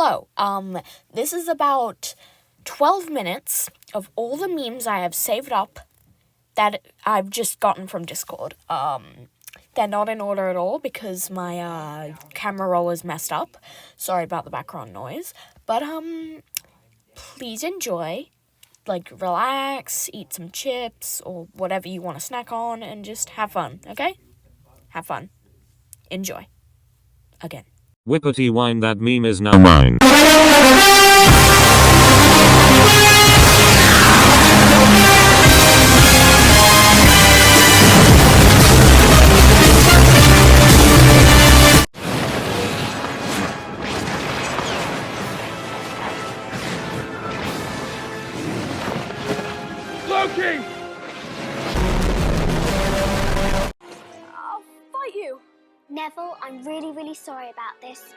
Hello, this is about 12 minutes of all the memes I have saved up that I've just gotten from Discord. They're not in order at all because my, camera roll is messed up. Sorry about the background noise. But, please enjoy. Like, relax, eat some chips, or whatever you want to snack on, and just have fun, okay? Have fun. Enjoy. Again. Whippity wine, that meme is now mine. Loki! I'll fight you. Neville, I'm really, really sorry about this.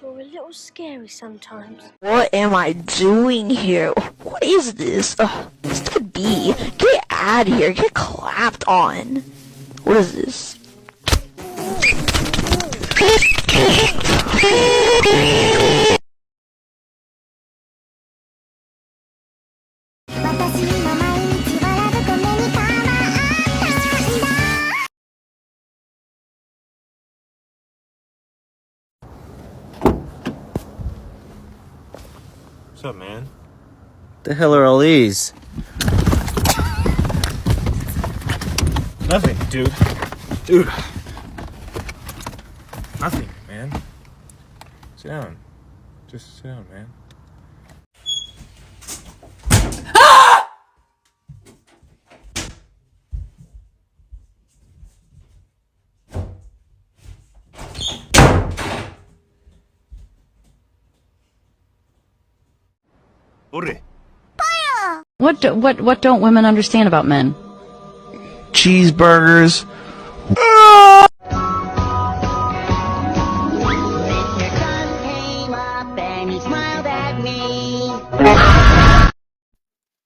You're a little scary sometimes. What am I doing here? What is this? It's the bee. Get out of here. Get clapped on. What is this? What's up, man? The hell are all these? Nothing, dude. Dude. Nothing, man. Sit down. Just sit down, man. What don't women understand about men? Cheeseburgers.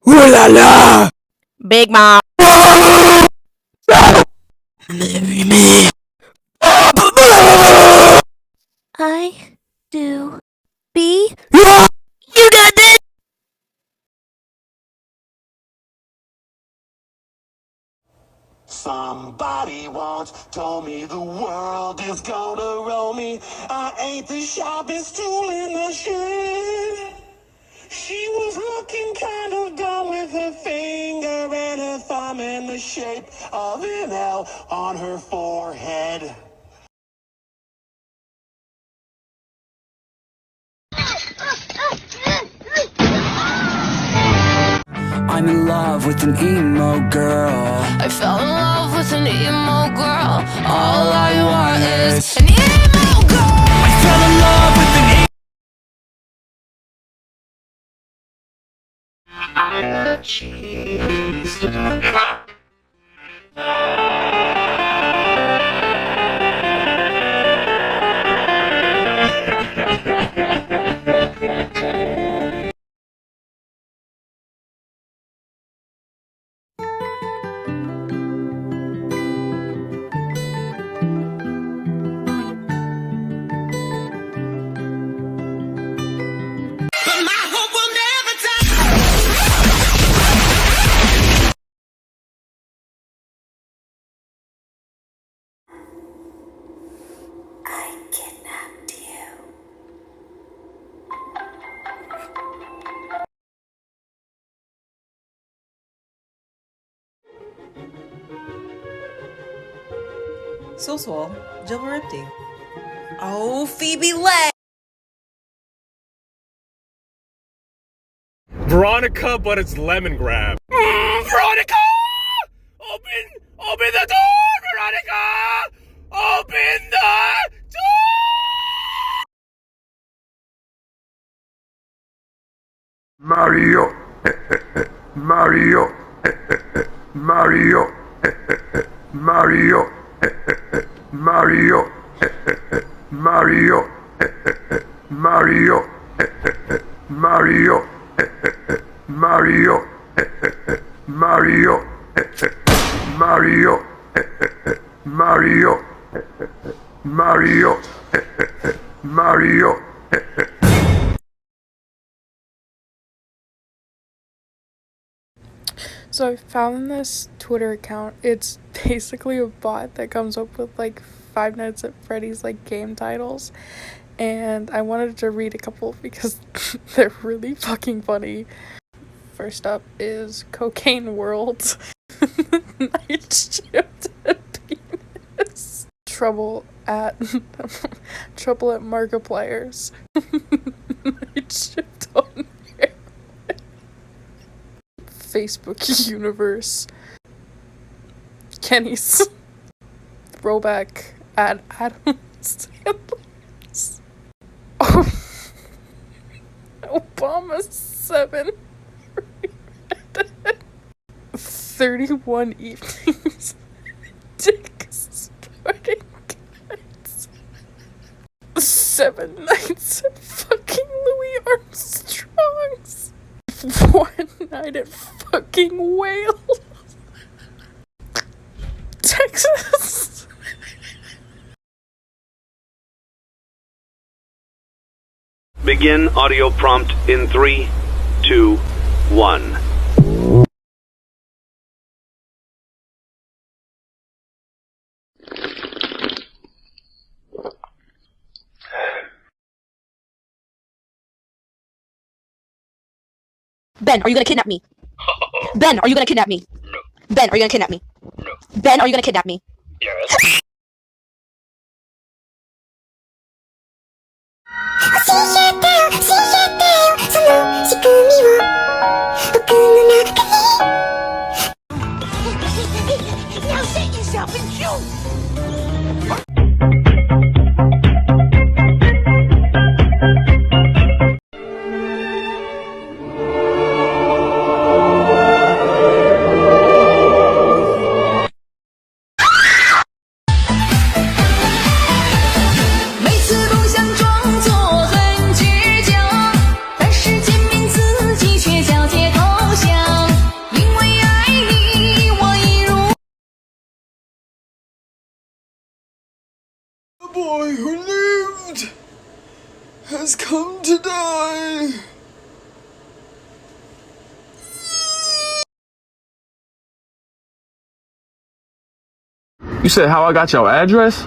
Ooh la la! Big Mom. Marry me. I do. B. You got this. Somebody once told me the world is gonna roll me. I ain't the sharpest tool in the shed. She was looking kind of dumb with her finger and her thumb in the shape of an L on her forehead. I'm in love with an emo girl. I fell in love with an emo girl. All I want is an emo girl. I fell in love with an emo Soulswall, Jill Maripti. Oh, Phoebe Leg! Veronica, but it's lemon grab. Veronica! Open the door, Veronica! Open the door! Mario. Mario. Mario. Mario. Mario. Mario. Mario. Mario. Mario. Mario. Mario. Mario. Mario. Mario. So I found this Twitter account. It's basically a bot that comes up with like Five Nights at Freddy's like game titles, and I wanted to read a couple because they're really fucking funny. First up is Cocaine World, Night Shift at Penis, Trouble at Markipliers, Night Shift on Facebook Universe, Kenny's Throwback at Adam Sandler's, Obama 7, 31 evenings, Dick Sporting Goods, 7 nights at fucking Louis Armstrong's, 1 night at fucking Wales, Texas. Begin audio prompt in 3, 2, 1. Ben, are you gonna kidnap me? Ben, are you gonna kidnap me? No. Ben, are you gonna kidnap me? No. Ben, are you gonna kidnap me? Yes. Now set yourself and shoot! The boy who lived has come to die. You said how I got your address?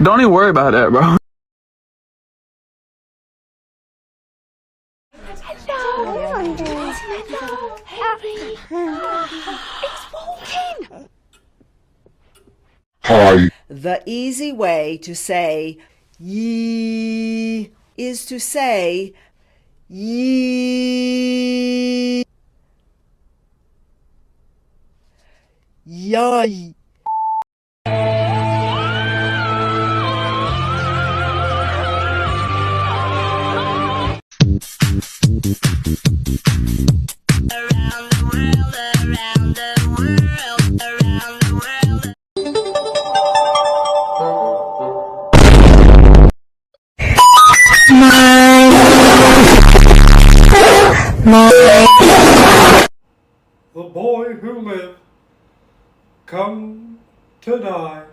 Don't even worry about that, bro. Hi. The easy way to say ye is to say ye. Yay. The boy who lived come to die.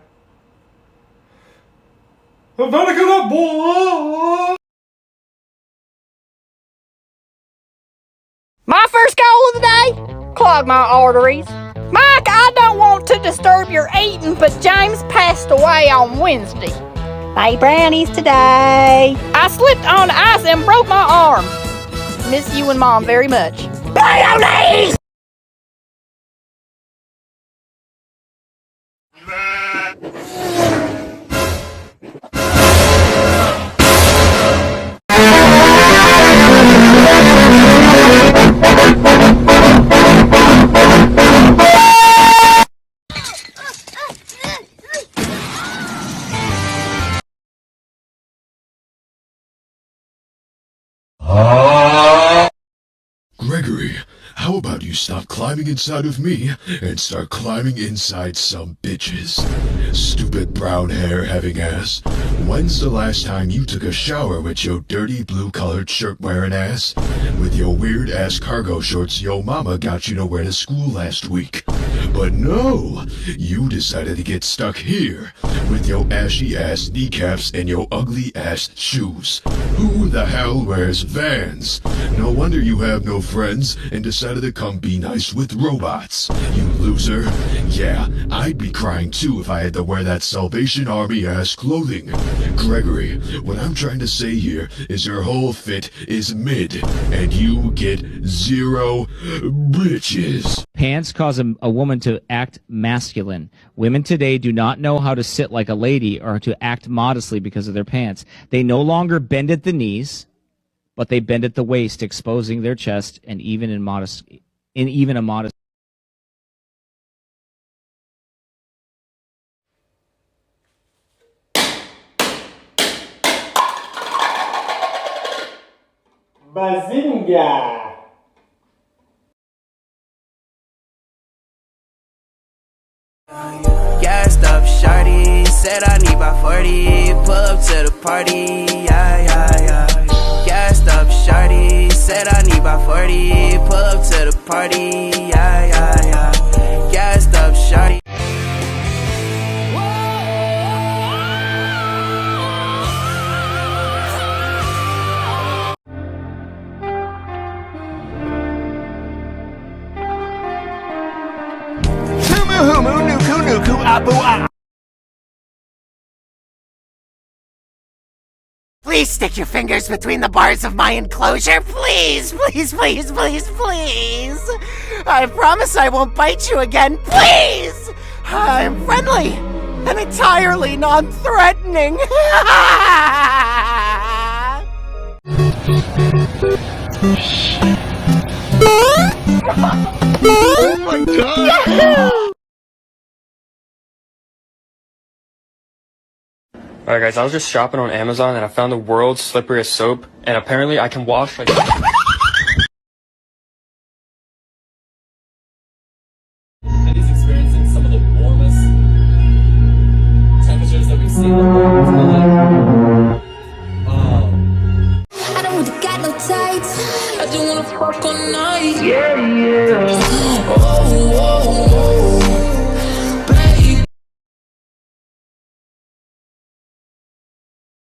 Veronica, boy! My first goal of the day? Clog my arteries. Mike, I don't want to disturb your eating, but James passed away on Wednesday. Bye brownies today. I slipped on the ice and broke my arm. Miss you and Mom very much. Brownies! Gregory, how about you you stop climbing inside of me and start climbing inside some bitches. Stupid brown hair having ass. When's the last time you took a shower with your dirty blue-colored shirt wearing ass? With your weird ass cargo shorts yo mama got you to wear to school last week. But no, you decided to get stuck here with your ashy ass kneecaps and your ugly ass shoes. Who the hell wears Vans? No wonder you have no friends and decided to come be nice with robots. You loser. Yeah, I'd be crying too if I had to wear that Salvation Army ass clothing. Gregory, what I'm trying to say here is your whole fit is mid and you get 0 bitches. Pants cause a woman to act masculine. Women today do not know how to sit like a lady or to act modestly because of their pants. They no longer bend at the knees, but they bend at the waist, exposing their chest and even a modest. Bazinga! Gassed up shawty, said I need my 40, pull up to the party, yeah. Gassed up shawty, said I need my 40, pull up to the party, yeah. Gassed up shawty. Humu nuku nuku abu ah. Please stick your fingers between the bars of my enclosure, please, please, please, please, please. I promise I won't bite you again, please. I'm friendly and entirely non-threatening. Oh my god! Yahoo! Alright guys, I was just shopping on Amazon and I found the world's slipperiest soap, and apparently I can wash like... And he's experiencing some of the warmest temperatures that we've seen in the world. I don't really got no tights. I just wanna fuck all night. Yeah.